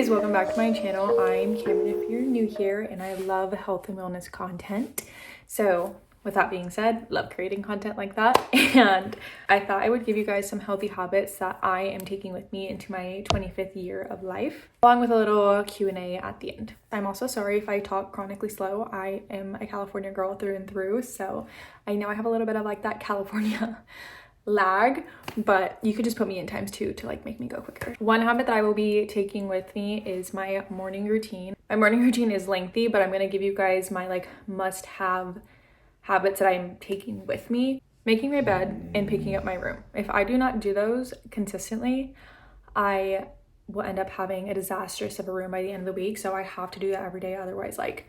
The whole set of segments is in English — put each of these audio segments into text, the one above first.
guys, welcome back to my channel. I'm Cameron if you're new here, and I love health and wellness content. So with that being said, love creating content like that. And I thought I would give you guys some healthy habits that I am taking with me into my 25th year of life, along with a little Q&A at the end. I'm also sorry if I talk chronically slow. I am a California girl through and through, so I know I have a little bit of like that California lag, but you could just put me in times two to like make me go quicker. One habit that I will be taking with me is my morning routine. My morning routine is lengthy, but I'm going to give you guys my like must-have habits that I'm taking with me. Making my bed and picking up my room. If I do not do those consistently, I will end up having a disastrous of a room by the end of the week. So I have to do that every day. Otherwise, like,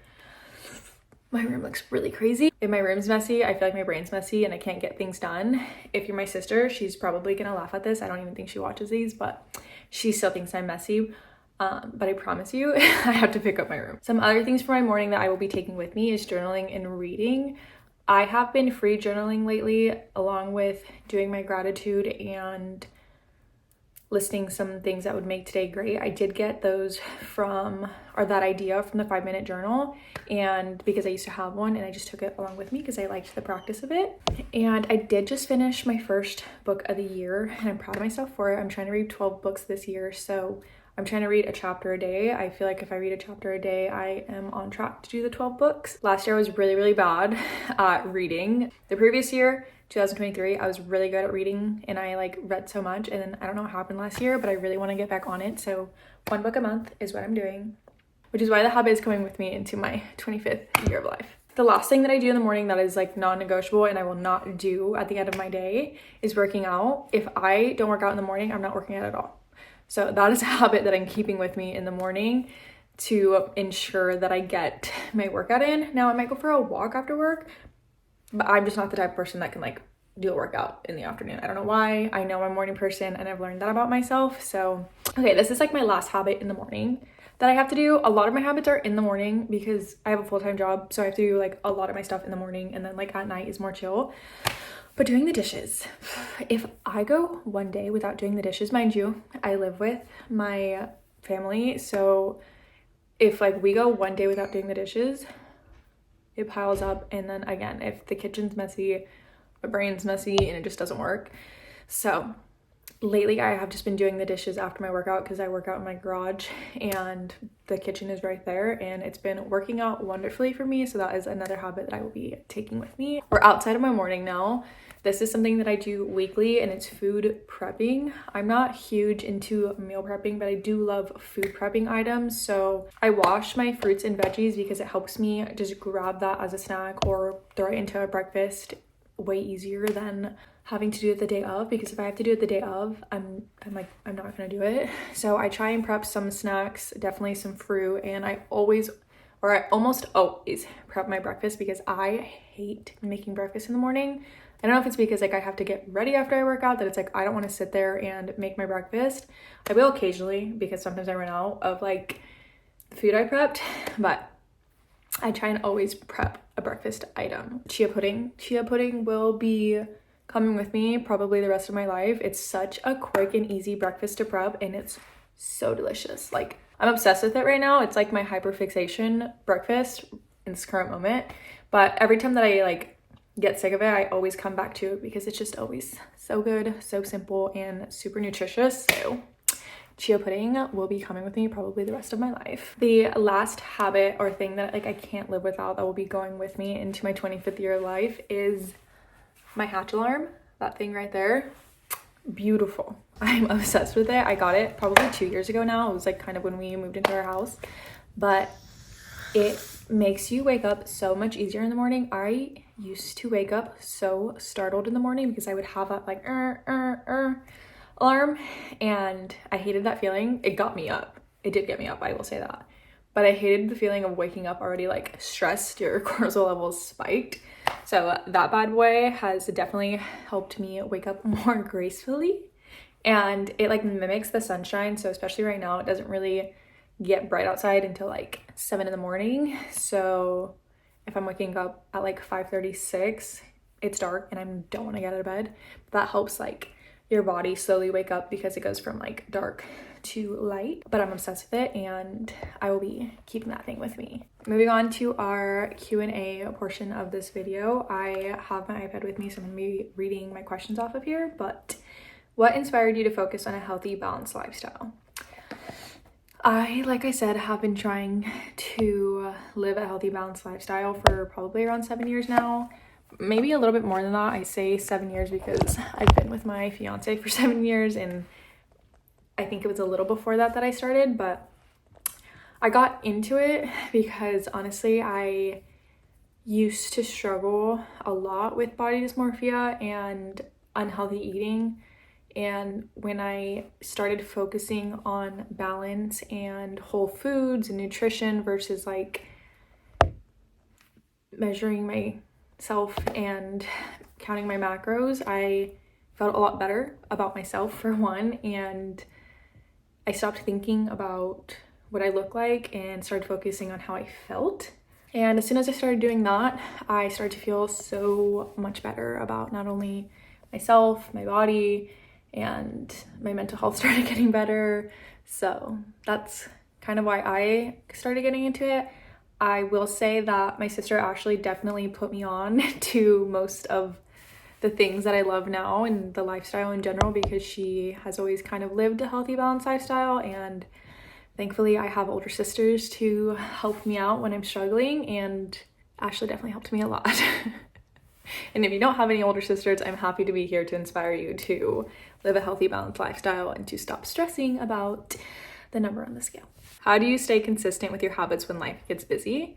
my room looks really crazy. If my room's messy, I feel like my brain's messy and I can't get things done. If you're my sister, she's probably gonna laugh at this. I don't even think she watches these, but she still thinks I'm messy. But I promise you, I have to pick up my room. Some other things for my morning that I will be taking with me is journaling and reading. I have been free journaling lately, along with doing my gratitude and listing some things that would make today great. I did get those that idea from the 5-minute journal, and because I used to have one and I just took it along with me because I liked the practice of it. And I did just finish my first book of the year and I'm proud of myself for it. I'm trying to read 12 books this year, so I'm trying to read a chapter a day. I feel like if I read a chapter a day, I am on track to do the 12 books. Last year I was really bad at reading. The previous year, 2023, I was really good at reading and I like read so much, and then I don't know what happened last year, but I really want to get back on it. So 1 book a month is what I'm doing, which is why the habit is coming with me into my 25th year of life. The last thing that I do in the morning that is like non-negotiable and I will not do at the end of my day is working out. If I don't work out in the morning, I'm not working out at all. So that is a habit that I'm keeping with me in the morning to ensure that I get my workout in. Now I might go for a walk after work, but I'm just not the type of person that can like do a workout in the afternoon. I don't know why. I know I'm a morning person and I've learned that about myself. So, okay, this is like my last habit in the morning that I have to do. A lot of my habits are in the morning because I have a full-time job. So I have to do like a lot of my stuff in the morning, and then like at night is more chill. But doing the dishes, if I go one day without doing the dishes, mind you, I live with my family. So if like we go one day without doing the dishes, it piles up. And then again, if the kitchen's messy, my brain's messy and it just doesn't work. So lately I have just been doing the dishes after my workout because I work out in my garage and the kitchen is right there, and it's been working out wonderfully for me. So that is another habit that I will be taking with me. We're outside of my morning now. This is something that I do weekly, and it's food prepping. I'm not huge into meal prepping, but I do love food prepping items. So I wash my fruits and veggies because it helps me just grab that as a snack or throw it into a breakfast way easier than having to do it the day of, because if I have to do it the day of, I'm not gonna do it. So I try and prep some snacks, definitely some fruit, and I almost always prep my breakfast because I hate making breakfast in the morning. I don't know if it's because like I have to get ready after I work out that it's like I don't want to sit there and make my breakfast. I will occasionally because sometimes I run out of like the food I prepped, but I try and always prep a breakfast item. Chia pudding will be coming with me probably the rest of my life. It's such a quick and easy breakfast to prep, and it's so delicious. Like, I'm obsessed with it right now. It's like my hyperfixation breakfast in this current moment. But every time that I like get sick of it, I always come back to it because it's just always so good, so simple, and super nutritious. So chia pudding will be coming with me probably the rest of my life. The last habit or thing that like I can't live without that will be going with me into my 25th year of life is my hatch alarm. That thing right there, beautiful. I'm obsessed with it. I got it probably 2 years ago now. It was like kind of when we moved into our house, but it makes you wake up so much easier in the morning. I used to wake up so startled in the morning because I would have that like alarm, and I hated that feeling. It got me up. It did get me up, I will say that. But I hated the feeling of waking up already like stressed, your cortisol levels spiked. So that bad boy has definitely helped me wake up more gracefully, and it like mimics the sunshine. So especially right now, it doesn't really get bright outside until like 7 in the morning. So if I'm waking up at like 5:36, it's dark and I don't want to get out of bed. But that helps like your body slowly wake up because it goes from like dark to light. But I'm obsessed with it and I will be keeping that thing with me. Moving on to our Q&A portion of this video. I have my iPad with me, so I'm gonna be reading my questions off of here. But what inspired you to focus on a healthy, balanced lifestyle? Like I said, have been trying to live a healthy, balanced lifestyle for probably around 7 years now. Maybe a little bit more than that. I say 7 years because I've been with my fiance for 7 years, and I think it was a little before that I started, but I got into it because honestly, I used to struggle a lot with body dysmorphia and unhealthy eating. And when I started focusing on balance and whole foods and nutrition versus like measuring myself and counting my macros, I felt a lot better about myself for one, and I stopped thinking about what I look like and started focusing on how I felt. And as soon as I started doing that, I started to feel so much better about not only myself, my body, and my mental health started getting better. So that's kind of why I started getting into it. I will say that my sister Ashley definitely put me on to most of the things that I love now and the lifestyle in general, because she has always kind of lived a healthy, balanced lifestyle. And thankfully I have older sisters to help me out when I'm struggling, and Ashley definitely helped me a lot. And if you don't have any older sisters, I'm happy to be here to inspire you to live a healthy, balanced lifestyle and to stop stressing about the number on the scale. How do you stay consistent with your habits when life gets busy?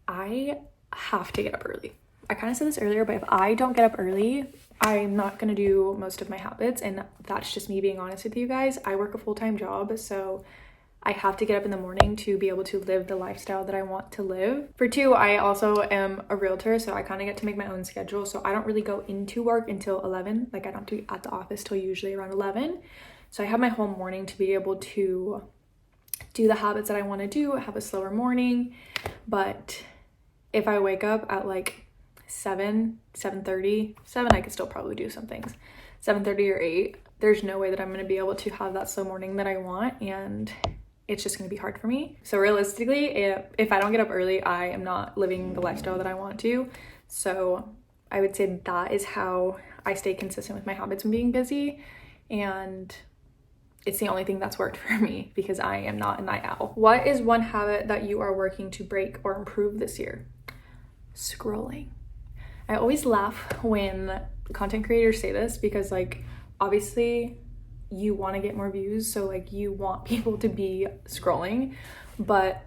I have to get up early. I kind of said this earlier, but if I don't get up early, I'm not going to do most of my habits. And that's just me being honest with you guys. I work a full-time job, so I have to get up in the morning to be able to live the lifestyle that I want to live. For two, I also am a realtor, so I kind of get to make my own schedule. So I don't really go into work until 11. Like I don't do at the office till usually around 11. So I have my whole morning to be able to do the habits that I want to do, have a slower morning. But if I wake up at like 7:30, I could still probably do some things. 7:30 or 8, there's no way that I'm going to be able to have that slow morning that I want, and it's just going to be hard for me. So realistically, if I don't get up early, I am not living the lifestyle that I want to. So I would say that is how I stay consistent with my habits when being busy, and it's the only thing that's worked for me because I am not a night owl. What is one habit that you are working to break or improve this year? Scrolling. I always laugh when content creators say this because like obviously you want to get more views, so like you want people to be scrolling, but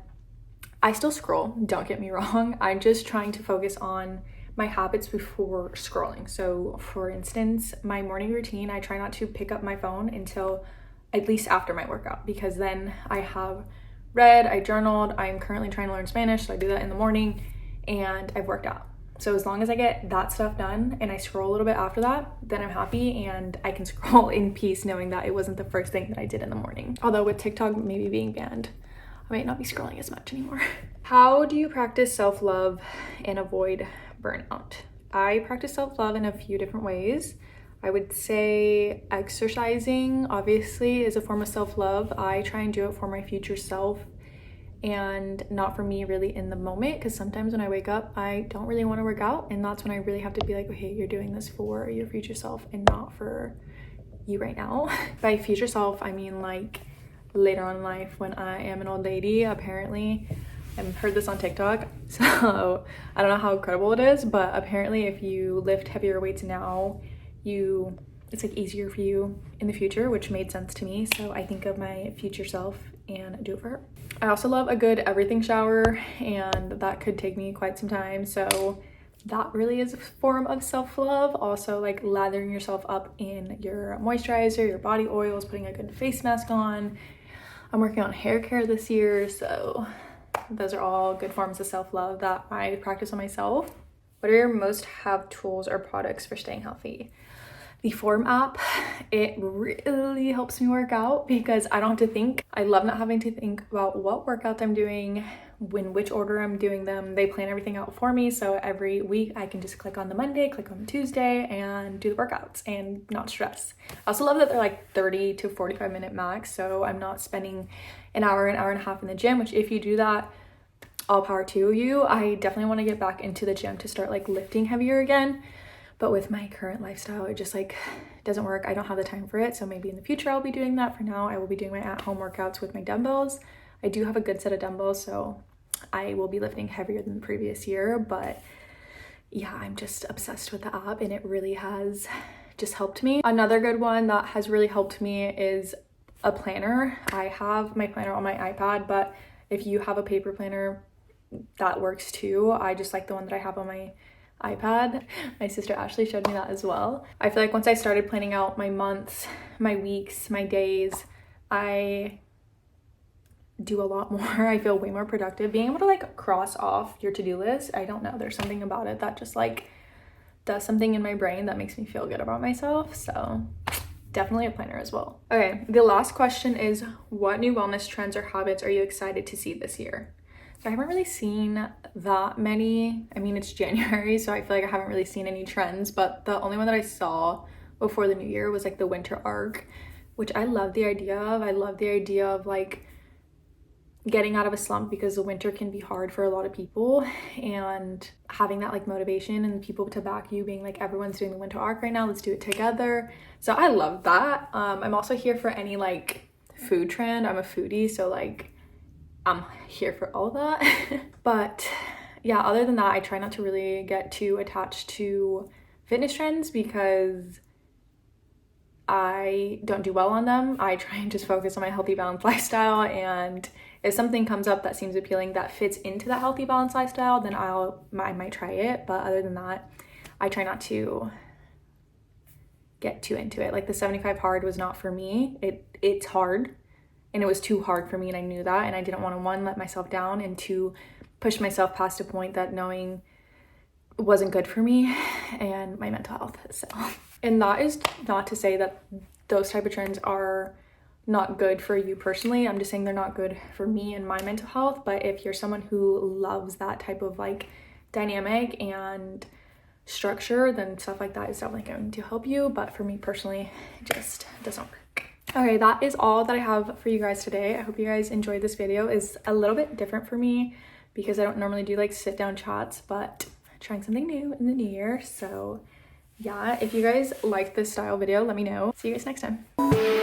I still scroll, don't get me wrong. I'm just trying to focus on my habits before scrolling. So for instance, my morning routine, I try not to pick up my phone until at least after my workout, because then I have read, I journaled, I'm currently trying to learn Spanish, so I do that in the morning, and I've worked out. So as long as I get that stuff done and I scroll a little bit after that, then I'm happy and I can scroll in peace knowing that it wasn't the first thing that I did in the morning. Although with TikTok maybe being banned, I might not be scrolling as much anymore. How do you practice self-love and avoid burnout? I practice self-love in a few different ways. I would say exercising obviously is a form of self-love. I try and do it for my future self and not for me really in the moment, because sometimes when I wake up I don't really want to work out, and that's when I really have to be like, okay, you're doing this for your future self and not for you right now. By future self I mean like later on in life when I am an old lady. Apparently, I've heard this on TikTok, so I don't know how credible it is, but apparently if you lift heavier weights now, it's like easier for you in the future, which made sense to me. So I think of my future self and do it for her. I also love a good everything shower, and that could take me quite some time. So that really is a form of self-love. Also like lathering yourself up in your moisturizer, your body oils, putting a good face mask on. I'm working on hair care this year, so those are all good forms of self-love that I practice on myself. What are your most have tools or products for staying healthy? The Form app, it really helps me work out because I don't have to think. I love not having to think about what workouts I'm doing, in which order I'm doing them. They plan everything out for me, so every week I can just click on the Monday, click on the Tuesday, and do the workouts and not stress. I also love that they're like 30 to 45 minute max, so I'm not spending an hour and a half in the gym, which if you do that, all power to you. I definitely want to get back into the gym to start like lifting heavier again. But with my current lifestyle, it just like doesn't work. I don't have the time for it. So maybe in the future I'll be doing that. For now, I will be doing my at-home workouts with my dumbbells. I do have a good set of dumbbells, so I will be lifting heavier than the previous year. But yeah, I'm just obsessed with the app and it really has just helped me. Another good one that has really helped me is a planner. I have my planner on my iPad, but if you have a paper planner, that works too. I just like the one that I have on my iPad. My sister Ashley showed me that as well. I feel like once I started planning out my months, my weeks, my days, I do a lot more. I feel way more productive. Being able to like cross off your to-do list, I don't know, there's something about it that just like does something in my brain that makes me feel good about myself. So definitely a planner as well. Okay, the last question is, what new wellness trends or habits are you excited to see this year? So I haven't really seen that many. I mean, it's January, so I feel like I haven't really seen any trends, but the only one that I saw before the new year was like the winter arc, which I love the idea of. I love the idea of like getting out of a slump because the winter can be hard for a lot of people, and having that like motivation and people to back you, being like, everyone's doing the winter arc right now, let's do it together. So I love that. I'm also here for any like food trend. I'm a foodie, so like I'm here for all that. But yeah, other than that, I try not to really get too attached to fitness trends because I don't do well on them. I try and just focus on my healthy, balanced lifestyle, and if something comes up that seems appealing that fits into that healthy, balanced lifestyle, then I might try it. But other than that, I try not to get too into it. Like the 75 hard was not for me. It's hard. And it was too hard for me, and I knew that, and I didn't want to, one, let myself down, and two, push myself past a point that knowing wasn't good for me and my mental health. So, and that is not to say that those type of trends are not good for you personally. I'm just saying they're not good for me and my mental health. But if you're someone who loves that type of like dynamic and structure, then stuff like that is definitely going to help you. But for me personally, it just doesn't work. Okay, that is all that I have for you guys today. I hope you guys enjoyed this video. It's a little bit different for me because I don't normally do like sit down chats, but trying something new in the new year. So yeah, if you guys like this style video, let me know. See you guys next time.